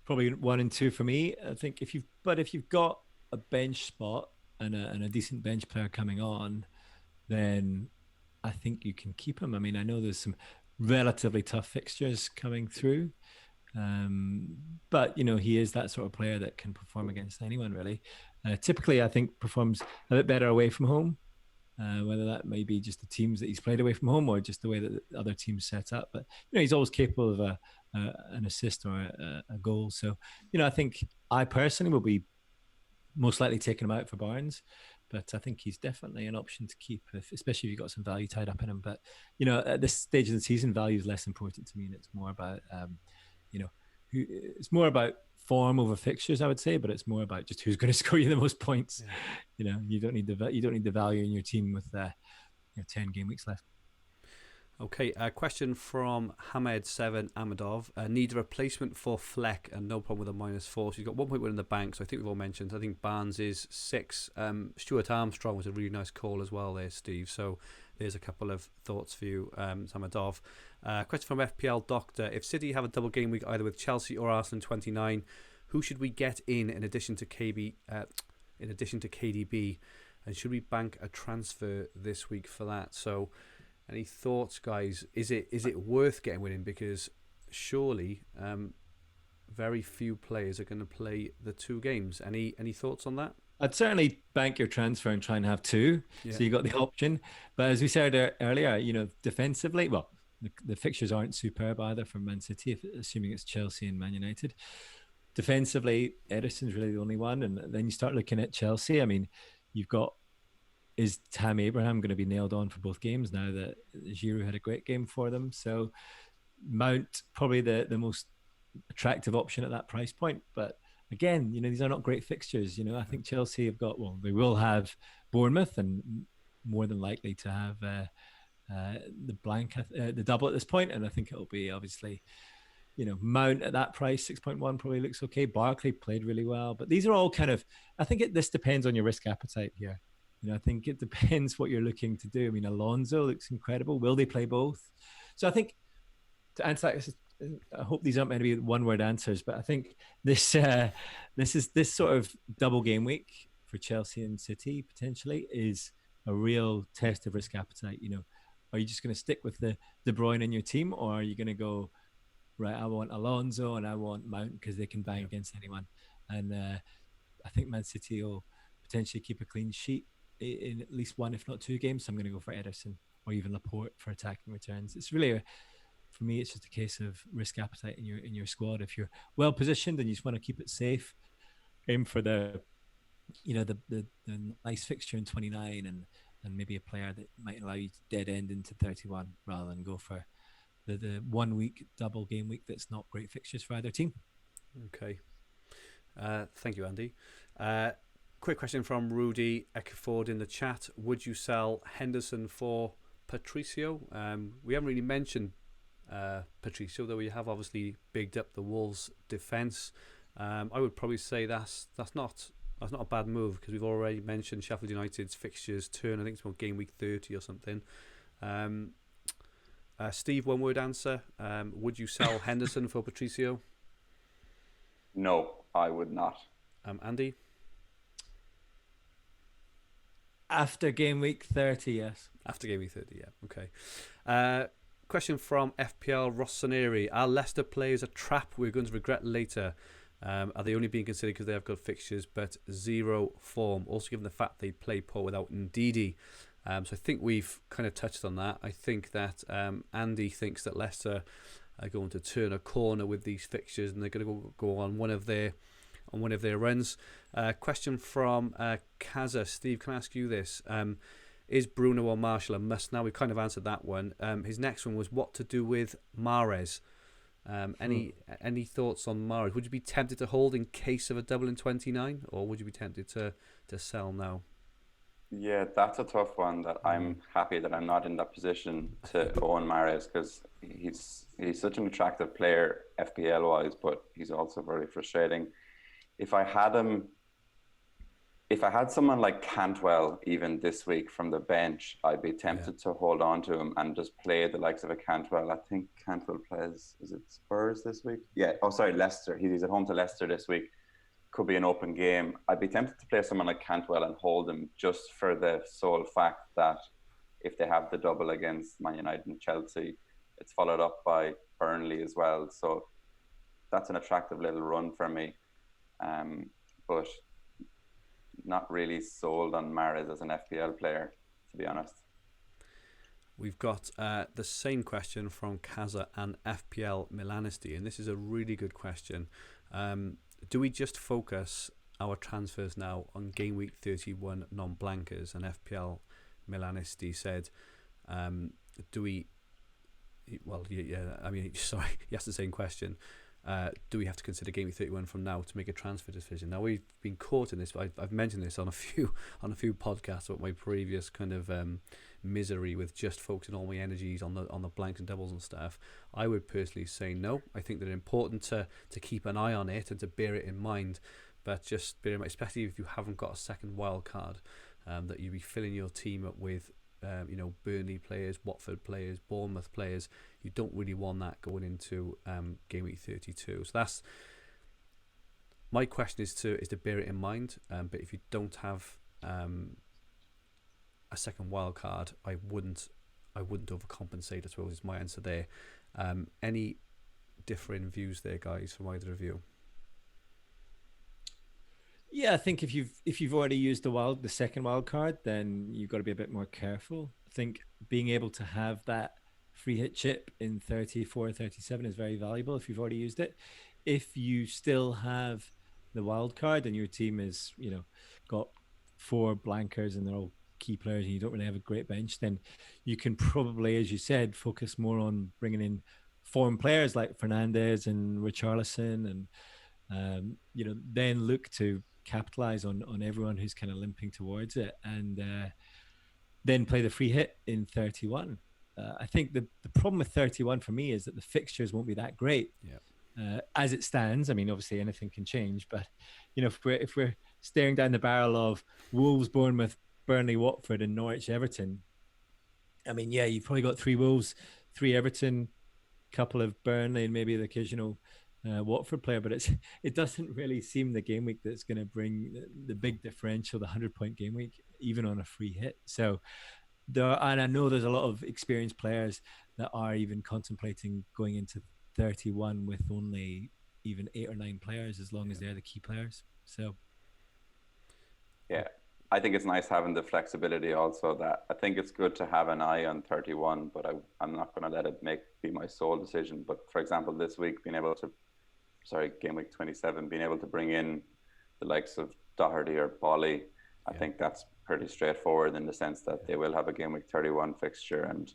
Speaker 3: probably 1 and 2 for me. I think if you've got a bench spot and a decent bench player coming on, then I think you can keep him. I mean, I know there's some relatively tough fixtures coming through. But he is that sort of player that can perform against anyone really. Typically I think performs a bit better away from home, whether that may be just the teams that he's played away from home or just the way that the other teams set up, but he's always capable of an assist or a goal. So I think I personally will be most likely taking him out for Barnes, but I think he's definitely an option to keep, especially if you've got some value tied up in him. But at this stage of the season, value is less important to me, and it's more about it's more about form over fixtures, I would say, but it's more about just who's going to score you the most points. You don't need the value in your team with 10 game weeks left.
Speaker 1: Okay, a question from Hamed7 Amadov. Need a replacement for Fleck and no problem with a -4. So you've got 1 point in the bank, so I think we've all mentioned. I think Barnes is 6. Stuart Armstrong was a really nice call as well there, Steve. So there's a couple of thoughts for you, Amadov. Question from FPL Doctor. If City have a double game week either with Chelsea or Arsenal in 29, who should we get in addition to KDB? And should we bank a transfer this week for that? So any thoughts, guys? Is it worth getting winning? Because surely very few players are going to play the 2 games. Any thoughts on that?
Speaker 3: I'd certainly bank your transfer and try and have 2. Yeah. So you got the option. But as we said earlier, defensively, well, the fixtures aren't superb either for Man City, assuming it's Chelsea and Man United. Defensively, Ederson's really the only one. And then you start looking at Chelsea. I mean, is Tam Abraham going to be nailed on for both games now that Giroud had a great game for them? So Mount, probably the most attractive option at that price point. But again, these are not great fixtures. I think Chelsea they will have Bournemouth and more than likely to have the double at this point. And I think it'll be obviously, Mount at that price, 6.1 probably looks okay. Barkley played really well, but these are all kind of, I think this depends on your risk appetite here. I think it depends what you're looking to do. I mean, Alonso looks incredible. Will they play both? So I think to answer that I hope these aren't meant to be one-word answers, but I think this this sort of double game week for Chelsea and City potentially is a real test of risk appetite. Are you just going to stick with the De Bruyne in your team, or are you going to go, right, I want Alonso and I want Mount because they can bang against anyone? And I think Man City will potentially keep a clean sheet in at least one, if not two games. So I'm going to go for Ederson or even Laporte for attacking returns. It's really for me, it's just a case of risk appetite in your squad. If you're well positioned and you just want to keep it safe, aim for the nice fixture in 29 and maybe a player that might allow you to dead end into 31 rather than go for the 1 week double game week that's not great fixtures for either team.
Speaker 1: Okay. Thank you, Andy. Quick question from Rudy Eckford in the chat. Would you sell Henderson for Patricio? We haven't really mentioned Patricio, though we have obviously bigged up the Wolves defence. I would probably say that's not a bad move, because we've already mentioned Sheffield United's fixtures turn. I think it's about game week 30 or something. Steve, one word answer. Would you sell Henderson for Patricio?
Speaker 2: No, I would not.
Speaker 1: Andy?
Speaker 3: After game week 30, yes.
Speaker 1: After game week 30, yeah. Okay. Question from FPL Rossoneri. Are Leicester players a trap we're going to regret later? Are they only being considered because they have good fixtures but zero form? Also, given the fact they play poor without Ndidi. So I think we've kind of touched on that. I think that Andy thinks that Leicester are going to turn a corner with these fixtures and they're going to go on one of their runs. Question from Kaza. Steve, can I ask you this? Is Bruno or Marshall a must now? We've kind of answered that one. His next one was what to do with Mahrez. Any thoughts on Mahrez? Would you be tempted to hold in case of a double in 29, or would you be tempted to sell now?
Speaker 2: Yeah, that's a tough one that I'm happy that I'm not in that position to own Mahrez, because he's such an attractive player FPL wise, but he's also very frustrating. If I had someone like Cantwell even this week from the bench, I'd be tempted to hold on to him and just play the likes of a Cantwell. I think Cantwell plays, is it Spurs this week? Yeah. Oh, sorry, Leicester. He's at home to Leicester this week. Could be an open game. I'd be tempted to play someone like Cantwell and hold him just for the sole fact that if they have the double against Man United and Chelsea, it's followed up by Burnley as well. So that's an attractive little run for me. But not really sold on Mahrez as an FPL player, to be honest.
Speaker 1: We've got the same question from Kaza and FPL Milanisti, and this is a really good question. Do we just focus our transfers now on game week 31 non-blankers? And FPL Milanisti said, do we... Well, yeah, I mean, sorry, he asked the same question. Do we have to consider game week 31 from now to make a transfer decision? Now, we've been caught in this. I've mentioned this on a few podcasts about my previous kind of misery with just focusing all my energies on the blanks and doubles and stuff. I would personally say no. I think they're important to keep an eye on it and to bear it in mind. But just bear in mind, especially if you haven't got a second wild card, that you be filling your team up with Burnley players, Watford players, Bournemouth players. You don't really want that going into game week 32. So that's my question, is to bear it in mind. But if you don't have a second wild card, I wouldn't overcompensate, I suppose, is my answer there. Any differing views there, guys, from either of you?
Speaker 3: Yeah, I think if you've already used the second wild card, then you've got to be a bit more careful. I think being able to have that free hit chip in 34, 37 is very valuable if you've already used it. If you still have the wild card and your team is, got 4 blankers and they're all key players and you don't really have a great bench, then you can probably, as you said, focus more on bringing in foreign players like Fernandez and Richarlison and then look to capitalize on everyone who's kind of limping towards it, and then play the free hit in 31. I think the problem with 31 for me is that the fixtures won't be that great. As it stands. I mean, obviously anything can change, but if we're staring down the barrel of Wolves, Bournemouth, Burnley, Watford, and Norwich, Everton, I mean, yeah, you've probably got 3 Wolves, 3 Everton, couple of Burnley and maybe the occasional Watford player, but it doesn't really seem the game week that's going to bring the big differential, the 100-point game week, even on a free hit. So and I know there's a lot of experienced players that are even contemplating going into 31 with only even 8 or 9 players, as long as they're the key players. So
Speaker 2: yeah, I think it's nice having the flexibility also. That I think it's good to have an eye on 31, but I'm not going to let it be my sole decision. But for example, this week game week 27, being able to bring in the likes of Doherty or Bolly, I think that's pretty straightforward in the sense that they will have a game week 31 fixture, and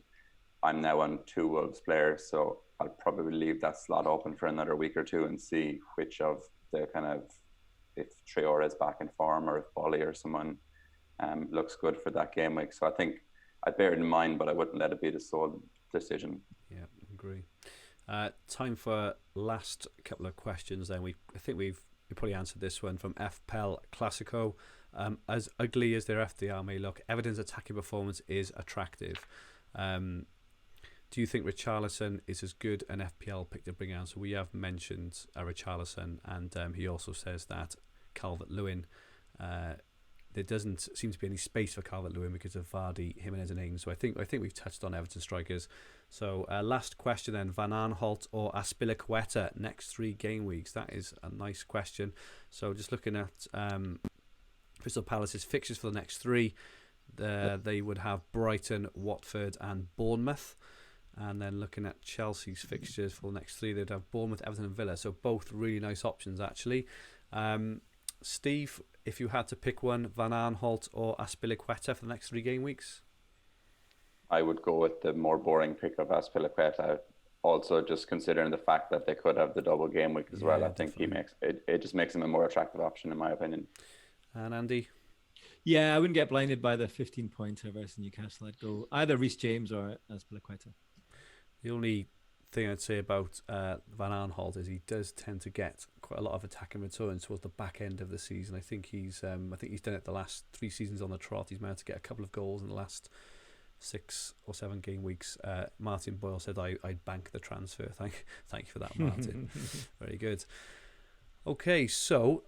Speaker 2: I'm now on 2 Wolves players, so I'll probably leave that slot open for another week or two and see which of the if Traore is back in form or if Bolly or someone looks good for that game week. So I think I'd bear it in mind, but I wouldn't let it be the sole decision.
Speaker 1: Yeah, I agree. Time for last couple of questions then. I think we've probably answered this one from FPL Classico. As ugly as their FDR may look, Everton's attacking performance is attractive. Do you think Richarlison is as good an FPL pick to bring out? So we have mentioned Richarlison, and he also says that Calvert-Lewin, there doesn't seem to be any space for Calvert-Lewin because of Vardy, Jimenez and Ings. So I think we've touched on Everton strikers. So last question then, Van Aanholt or Azpilicueta next 3 game weeks? That is a nice question. So just looking at Crystal Palace's fixtures for the next 3, they would have Brighton, Watford and Bournemouth. And then looking at Chelsea's fixtures for the next 3, they'd have Bournemouth, Everton and Villa. So both really nice options, actually. Steve, if you had to pick one, Van Aanholt or Azpilicueta for the next 3 game weeks?
Speaker 2: I would go with the more boring pick of Azpilicueta. Also, just considering the fact that they could have the double game week as well. I think it just makes him a more attractive option, in my opinion.
Speaker 1: And Andy?
Speaker 3: Yeah, I wouldn't get blinded by the 15-pointer versus Newcastle. I'd go either Reece James or Azpilicueta. The
Speaker 1: only thing I'd say about Van Aanholt is he does tend to get quite a lot of attacking returns towards the back end of the season. I think he's done it the last 3 seasons on the trot. He's managed to get a couple of goals in the last 6 or 7 game weeks. Martin Boyle said I'd bank the transfer. Thank you for that, Martin. Very good. Okay, so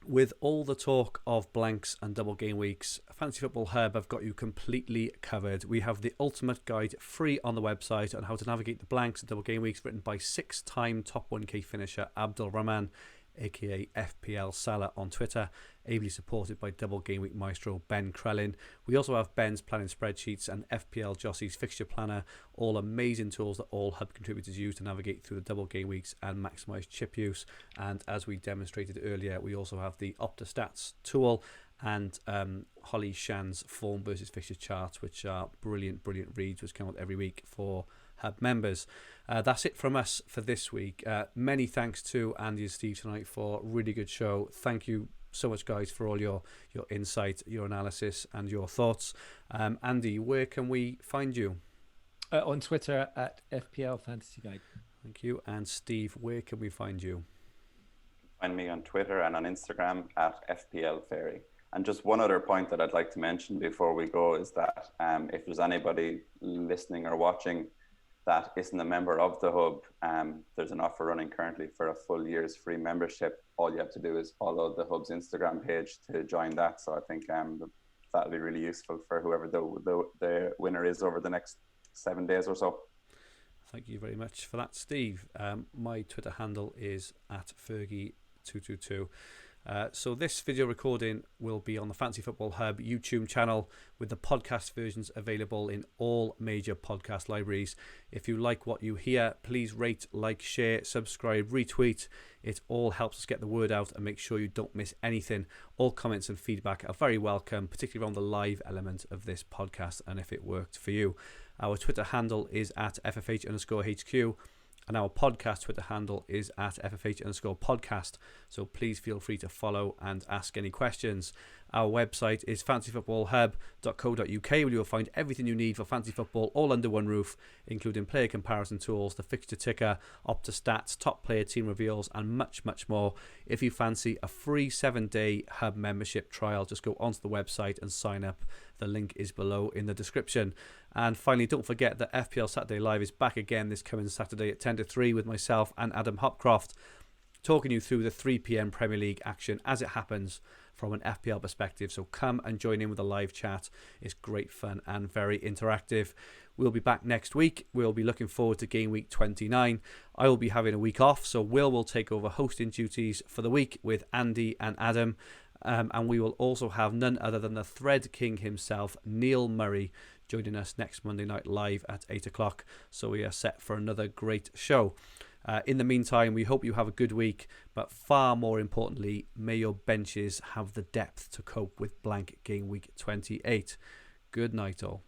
Speaker 1: with all the talk of blanks and double game weeks, Fantasy Football Hub have got you completely covered. We have the ultimate guide free on the website on how to navigate the blanks and double game weeks, written by 6-time top 1k finisher Abdul Rahman, aka FPL Salah on Twitter, ably supported by double game week maestro Ben Krellin. We also have Ben's planning spreadsheets and FPL Jossie's fixture planner, all amazing tools that all Hub contributors use to navigate through the double game weeks and maximise chip use. And as we demonstrated earlier, we also have the OPTA stats tool and Holly Shan's form versus fixture charts, which are brilliant reads which come out every week for Hub members. That's it from us for this week. Many thanks to Andy and Steve tonight for a really good show. Thank you so much, guys, for all your insight, your analysis and your thoughts. Andy, where can we find you?
Speaker 3: On Twitter at FPL Fantasy Guide.
Speaker 1: Thank you. And Steve, where can we find you?
Speaker 2: Find me on Twitter and on Instagram at FPL Fairy. And just one other point that I'd like to mention before we go is that if there's anybody listening or watching that isn't a member of the Hub, there's an offer running currently for a full year's free membership. All you have to do is follow the Hub's Instagram page to join that. So I think that'll be really useful for whoever the winner is over the next 7 days or so.
Speaker 1: Thank you very much for that, Steve. My Twitter handle is at Fergie222. So this video recording will be on the Fantasy Football Hub YouTube channel, with the podcast versions available in all major podcast libraries. If you like what you hear, please rate, like, share, subscribe, retweet. It all helps us get the word out and make sure you don't miss anything. All comments and feedback are very welcome, particularly around the live element of this podcast and if it worked for you. Our Twitter handle is at FFH_HQ. And our podcast Twitter handle is at FFH_podcast. So please feel free to follow and ask any questions. Our website is fantasyfootballhub.co.uk, where you'll find everything you need for fantasy football all under one roof, including player comparison tools, the fixture ticker, OPTA stats, top player team reveals, and much, much more. If you fancy a free 7-day Hub membership trial, just go onto the website and sign up. The link is below in the description. And finally, don't forget that FPL Saturday Live is back again this coming Saturday at 10 to 3 with myself and Adam Hopcroft, talking you through the 3 p.m. Premier League action as it happens from an FPL perspective. So come and join in with a live chat. It's great fun and very interactive. We'll be back next week. We'll be looking forward to game week 29. I will be having a week off, so Will take over hosting duties for the week with Andy and Adam. And we will also have none other than the Thread King himself, Neil Murray, joining us next Monday night live at 8 o'clock. So we are set for another great show. In the meantime, we hope you have a good week, but far more importantly, may your benches have the depth to cope with blank game week 28. Good night all.